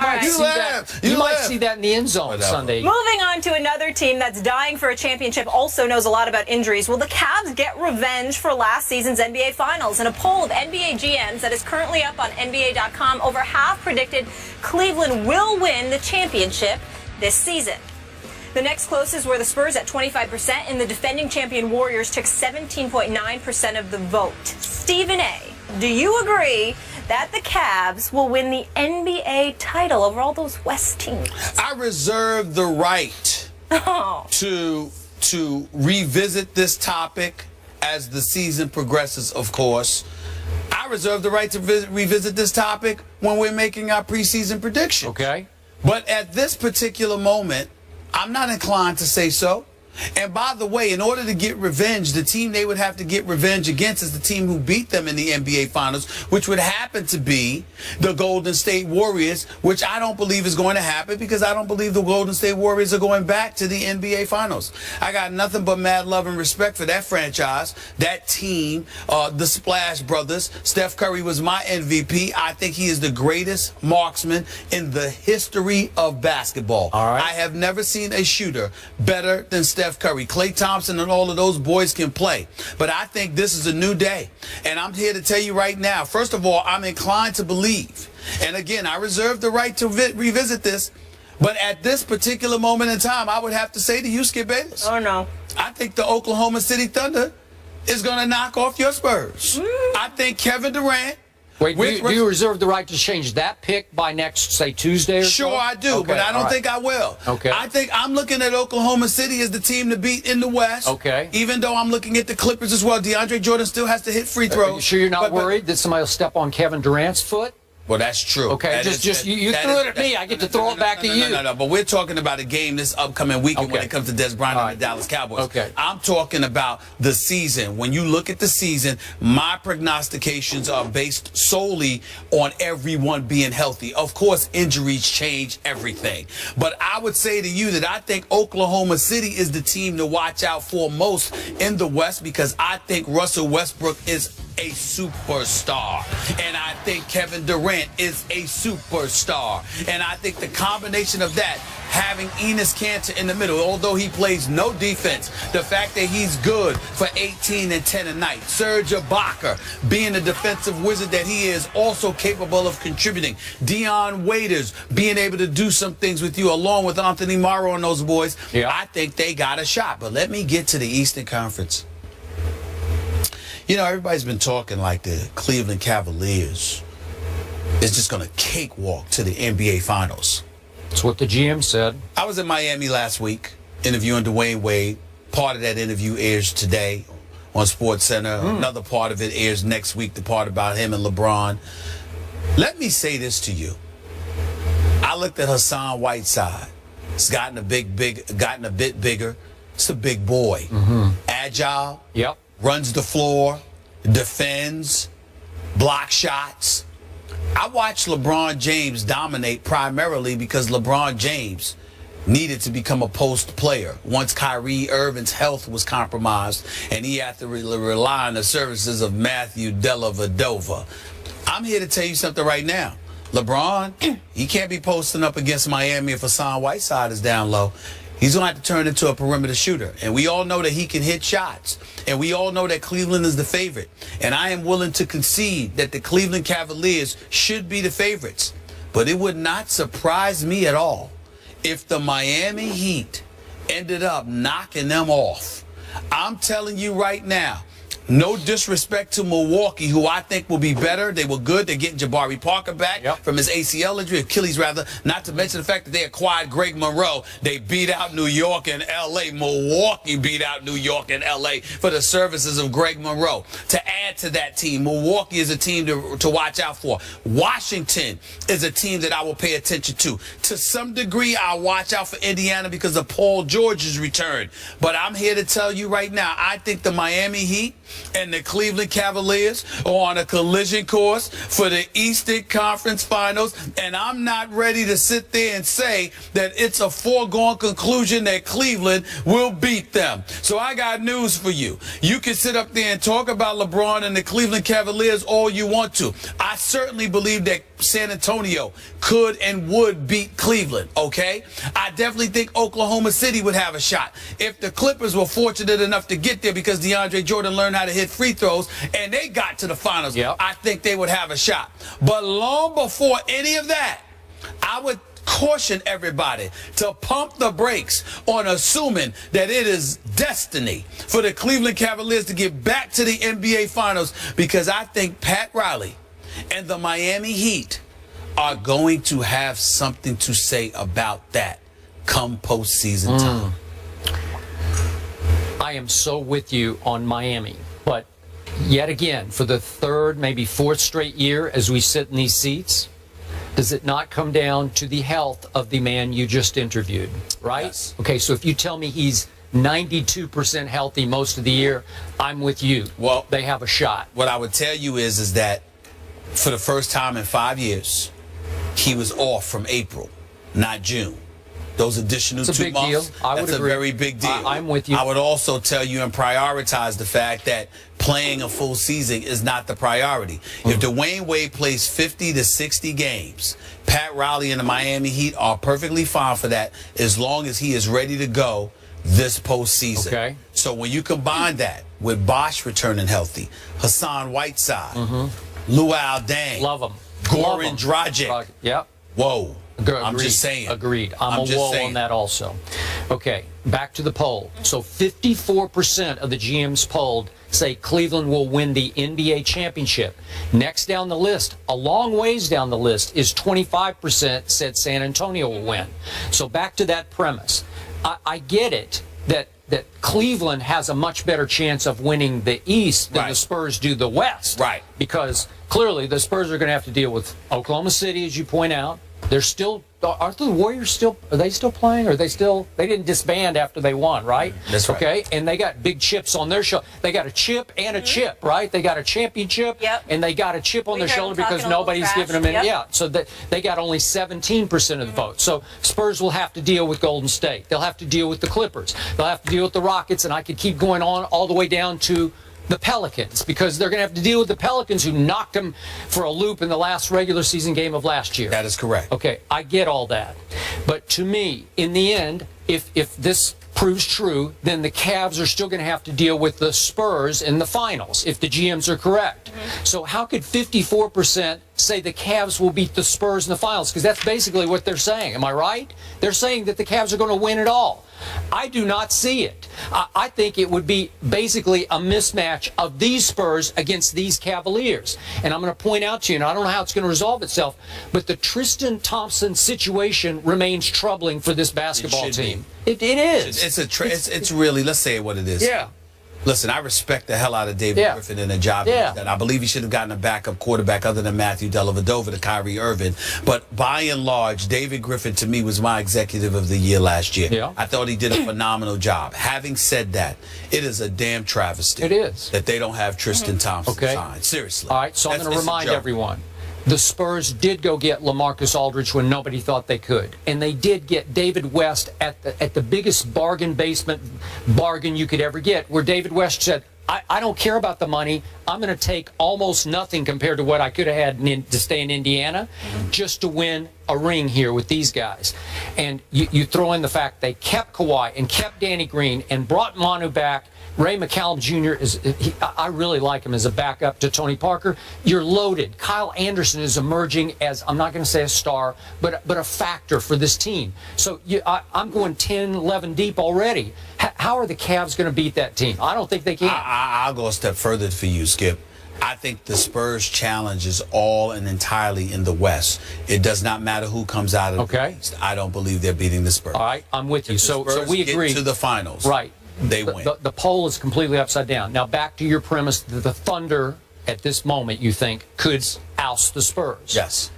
might see that in the end zone Sunday. Moving on to another team that's dying for a championship, also knows a lot about injuries. Will the Cavs get revenge for last season's NBA Finals? In a poll of NBA GMs that is currently up on NBA.com, over half predicted Cleveland will win the championship this season. The next closest were the Spurs at 25%, and the defending champion Warriors took 17.9% of the vote. Stephen A., do you agree that the Cavs will win the NBA title over all those West teams? I reserve the right to revisit this topic as the season progresses, of course. I reserve the right to revisit this topic when we're making our preseason predictions. Okay. But at this particular moment, I'm not inclined to say so. And by the way, in order to get revenge, the team they would have to get revenge against is the team who beat them in the NBA Finals, which would happen to be the Golden State Warriors, which I don't believe is going to happen because I don't believe the Golden State Warriors are going back to the NBA Finals. I got nothing but mad love and respect for that franchise, that team, the Splash Brothers. Steph Curry was my MVP. I think he is the greatest marksman in the history of basketball. All right. I have never seen a shooter better than Steph Curry. Klay Thompson and all of those boys can play. But I think this is a new day. And I'm here to tell you right now, first of all, I'm inclined to believe, and again, I reserve the right to revisit this, but at this particular moment in time, I would have to say to you, Skip Bayless. Oh, no. I think the Oklahoma City Thunder is going to knock off your Spurs. I think Kevin Durant. Wait, do you reserve the right to change that pick by next, say, Tuesday or so? Sure, I do, okay, but I don't think I will. Okay. I think I'm looking at Oklahoma City as the team to beat in the West. Okay. Even though I'm looking at the Clippers as well. DeAndre Jordan still has to hit free throws. Are you sure you're not worried that somebody will step on Kevin Durant's foot? Well, that's true. Okay, you threw it at me. I get to throw it back to you. No, but we're talking about a game this upcoming weekend when it comes to Des Bryant and the Dallas Cowboys. Okay. I'm talking about the season. When you look at the season, my prognostications are based solely on everyone being healthy. Of course, injuries change everything. But I would say to you that I think Oklahoma City is the team to watch out for most in the West because I think Russell Westbrook is a superstar. And I think Kevin Durant is a superstar. And I think the combination of that, having Enes Kanter in the middle, although he plays no defense, the fact that he's good for 18 and 10 a night. Serge Ibaka, being the defensive wizard that he is, also capable of contributing. Dion Waiters, being able to do some things with you, along with Anthony Morrow and those boys. Yeah. I think they got a shot. But let me get to the Eastern Conference. You know, everybody's been talking like the Cleveland Cavaliers is just going to cakewalk to the NBA Finals. That's what the GM said. I was in Miami last week interviewing Dwayne Wade. Part of that interview airs today on SportsCenter. Another part of it airs next week, the part about him and LeBron. Let me say this to you. I looked at Hassan Whiteside. He's gotten a bit bigger. It's a big boy. Agile. Yep. Runs the floor, defends, blocks shots. I watched LeBron James dominate primarily because LeBron James needed to become a post player once Kyrie Irving's health was compromised and he had to rely on the services of Matthew Dellavedova. I'm here to tell you something right now. LeBron, he can't be posting up against Miami if Hassan Whiteside is down low. He's going to have to turn into a perimeter shooter. And we all know that he can hit shots. And we all know that Cleveland is the favorite. And I am willing to concede that the Cleveland Cavaliers should be the favorites. But it would not surprise me at all if the Miami Heat ended up knocking them off. I'm telling you right now, no disrespect to Milwaukee, who I think will be better. They were good. They're getting Jabari Parker back from his ACL injury, Achilles rather, not to mention the fact that they acquired Greg Monroe. They beat out New York and L.A. Milwaukee beat out New York and L.A. for the services of Greg Monroe. To add to that team, Milwaukee is a team to watch out for. Washington is a team that I will pay attention to. To some degree, I'll watch out for Indiana because of Paul George's return. But I'm here to tell you right now, I think the Miami Heat and the Cleveland Cavaliers are on a collision course for the Eastern Conference Finals, and I'm not ready to sit there and say that it's a foregone conclusion that Cleveland will beat them. So I got news for you. You can sit up there and talk about LeBron and the Cleveland Cavaliers all you want to. I certainly believe that San Antonio could and would beat Cleveland, okay? I definitely think Oklahoma City would have a shot. If the Clippers were fortunate enough to get there because DeAndre Jordan learned how to hit free throws and they got to the finals, I think they would have a shot. But long before any of that, I would caution everybody to pump the brakes on assuming that it is destiny for the Cleveland Cavaliers to get back to the NBA Finals, because I think Pat Riley and the Miami Heat are going to have something to say about that come postseason time. I am so with you on Miami, but yet again, for the third, maybe fourth straight year as we sit in these seats, does it not come down to the health of the man you just interviewed, right? Yes. Okay, so if you tell me he's 92% healthy most of the year, I'm with you. Well, they have a shot. What I would tell you is that for the first time in 5 years, he was off from April, not June. Those additional 2 months, that's a very big deal. I'm with you. I would also tell you and prioritize the fact that playing a full season is not the priority. If Dwayne Wade plays 50 to 60 games, Pat Riley and the Miami Heat are perfectly fine for that as long as he is ready to go this postseason. Okay. So when you combine that with Bosh returning healthy, Hassan Whiteside, Luau Deng, Love him. Goran Dragic. Yep. Whoa. Agreed. I'm just saying. Agreed. I'm a wall on that also. Okay, back to the poll. So 54% of the GMs polled say Cleveland will win the NBA championship. Next down the list, a long ways down the list, is 25% said San Antonio will win. So back to that premise. I get it that Cleveland has a much better chance of winning the East than the Spurs do the West. Right. Because clearly the Spurs are going to have to deal with Oklahoma City, as you point out. They're still, aren't the Warriors still, are they still playing? Or are they still, they didn't disband after they won, right? That's right. Okay, and they got big chips on their shoulder. They got a chip and a chip, right? They got a championship and they got a chip on their shoulder because nobody's giving them any. Yeah, so they got only 17% of the vote. So Spurs will have to deal with Golden State. They'll have to deal with the Clippers. They'll have to deal with the Rockets, and I could keep going on all the way down to the Pelicans, because they're going to have to deal with the Pelicans who knocked them for a loop in the last regular season game of last year. That is correct. Okay, I get all that. But to me, in the end, if this proves true, then the Cavs are still going to have to deal with the Spurs in the finals, if the GMs are correct. So how could 54% say the Cavs will beat the Spurs in the finals? Because that's basically what they're saying. Am I right? They're saying that the Cavs are going to win it all. I do not see it. I think it would be basically a mismatch of these Spurs against these Cavaliers. And I'm going to point out to you, and I don't know how it's going to resolve itself, but the Tristan Thompson situation remains troubling for this basketball team. It is. It's really, let's say what it is. Yeah. Listen, I respect the hell out of David Griffin and the job that I believe he should have gotten a backup quarterback other than Matthew Dellavedova to Kyrie Irving. But by and large, David Griffin to me was my executive of the year last year. Yeah. I thought he did a phenomenal job. Having said that, it is a damn travesty. It is. That they don't have Tristan Thompson signed. Seriously. All right, so I'm going to remind everyone. The Spurs did go get LaMarcus Aldridge when nobody thought they could. And they did get David West at the biggest basement bargain you could ever get, where David West said, I don't care about the money. I'm going to take almost nothing compared to what I could have had to stay in Indiana just to win a ring here with these guys. And you throw in the fact they kept Kawhi and kept Danny Green and brought Manu back. Ray McCallum Jr. I really like him as a backup to Tony Parker. You're loaded. Kyle Anderson is emerging as, I'm not going to say a star, but a factor for this team. So I'm going 10, 11 deep already. How are the Cavs going to beat that team? I don't think they can. I'll go a step further for you, Skip. I think the Spurs' challenge is all and entirely in the West. It does not matter who comes out of the East. I don't believe they're beating the Spurs. All right, I'm with you. So we agree. If the Spurs get to the finals, right, they win. The poll is completely upside down. Now, back to your premise that the Thunder, at this moment, you think, could oust the Spurs. Yes.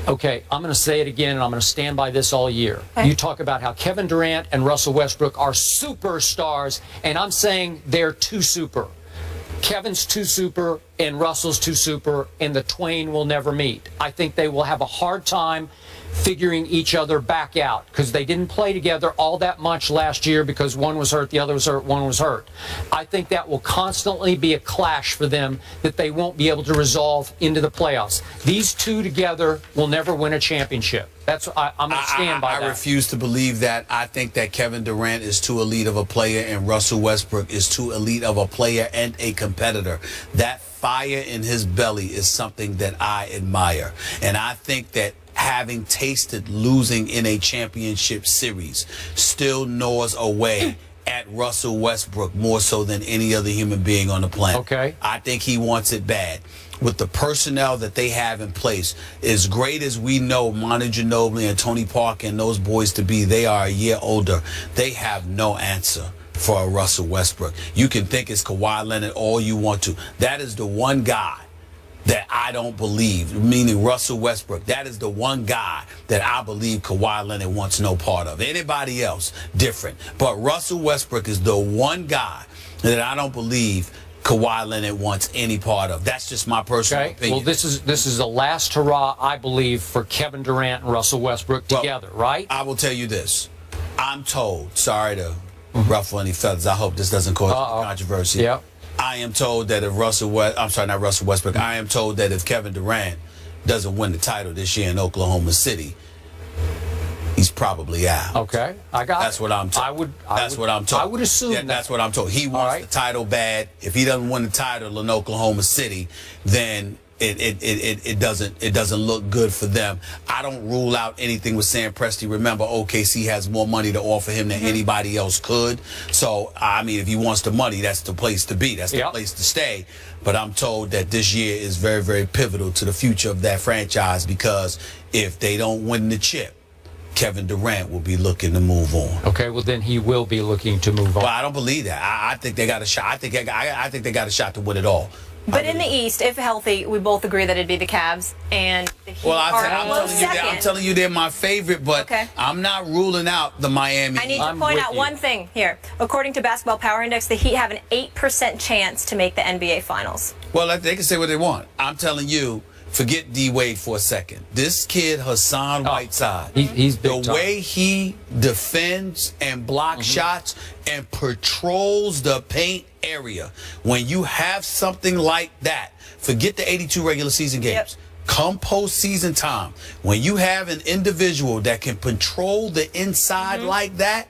Okay, I'm going to say it again, and I'm going to stand by this all year. You talk about how Kevin Durant and Russell Westbrook are superstars, and I'm saying they're too super. Kevin's too super and Russell's too super, and the twain will never meet. I think they will have a hard time figuring each other back out because they didn't play together all that much last year because one was hurt, the other was hurt, one was hurt. I think that will constantly be a clash for them that they won't be able to resolve into the playoffs. These two together will never win a championship. I'm going to stand by that. I refuse to believe that. I think that Kevin Durant is too elite of a player and Russell Westbrook is too elite of a player and a competitor. That fire in his belly is something that I admire. And I think that having tasted losing in a championship series still gnaws away at Russell Westbrook more so than any other human being on the planet. Okay. I think he wants it bad. With the personnel that they have in place, as great as we know Manu Ginobili and Tony Parker and those boys to be, they are a year older. They have no answer for a Russell Westbrook. You can think it's Kawhi Leonard all you want to. That is the one guy that I don't believe, meaning Russell Westbrook. That is the one guy that I believe Kawhi Leonard wants no part of. Anybody else, different. But Russell Westbrook is the one guy that I don't believe Kawhi Leonard wants any part of. That's just my personal opinion. Well, this is the last hurrah, I believe, for Kevin Durant and Russell Westbrook together, right? I will tell you this. I'm told, sorry to ruffle any feathers, I hope this doesn't cause controversy. Yeah. I am told that if not Russell Westbrook, I am told that if Kevin Durant doesn't win the title this year in Oklahoma City, he's probably out. Okay, I got That's what I'm told. That's what I'm told. I would assume that's what I'm told. He wants the title bad. If he doesn't win the title in Oklahoma City, then it doesn't look good for them. I don't rule out anything with Sam Presti. Remember, OKC has more money to offer him than anybody else could. So, I mean, if he wants the money, that's the place to be. That's the place to stay. But I'm told that this year is very, very pivotal to the future of that franchise because if they don't win the chip, Kevin Durant will be looking to move on. Okay, well then he will be looking to move on. Well, I don't believe that. I think they got a shot. I think they got a shot to win it all. But in the East, if healthy, we both agree that it'd be the Cavs and the Heat I'm telling you they're my favorite, but I'm not ruling out the Miami. I need to point out one thing here. According to Basketball Power Index, the Heat have an 8% chance to make the NBA Finals. Well, they can say what they want. I'm telling you, forget D-Wade for a second. This kid, Hassan Whiteside, he's big the way he defends and blocks shots and patrols the paint area. When you have something like that, forget the 82 regular season games. Come postseason time, when you have an individual that can patrol the inside like that,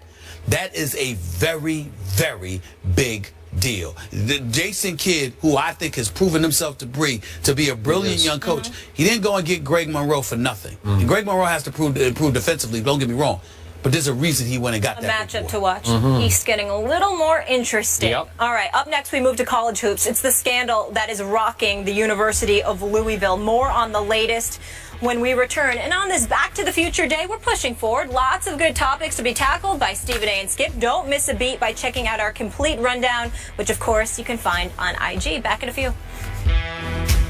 that is a very, very big deal. The Jason Kidd, who I think has proven himself to be a brilliant young coach, he didn't go and get Greg Monroe for nothing. And Greg Monroe has to improve defensively, don't get me wrong. But there's a reason he went and got that matchup to watch. He's getting a little more interesting. All right, up next we move to college hoops. It's the scandal that is rocking the University of Louisville. More on the latest when we return. And on this Back to the Future Day, we're pushing forward. Lots of good topics to be tackled by Stephen A. and Skip. Don't miss a beat by checking out our complete rundown, which of course you can find on IG. Back in a few.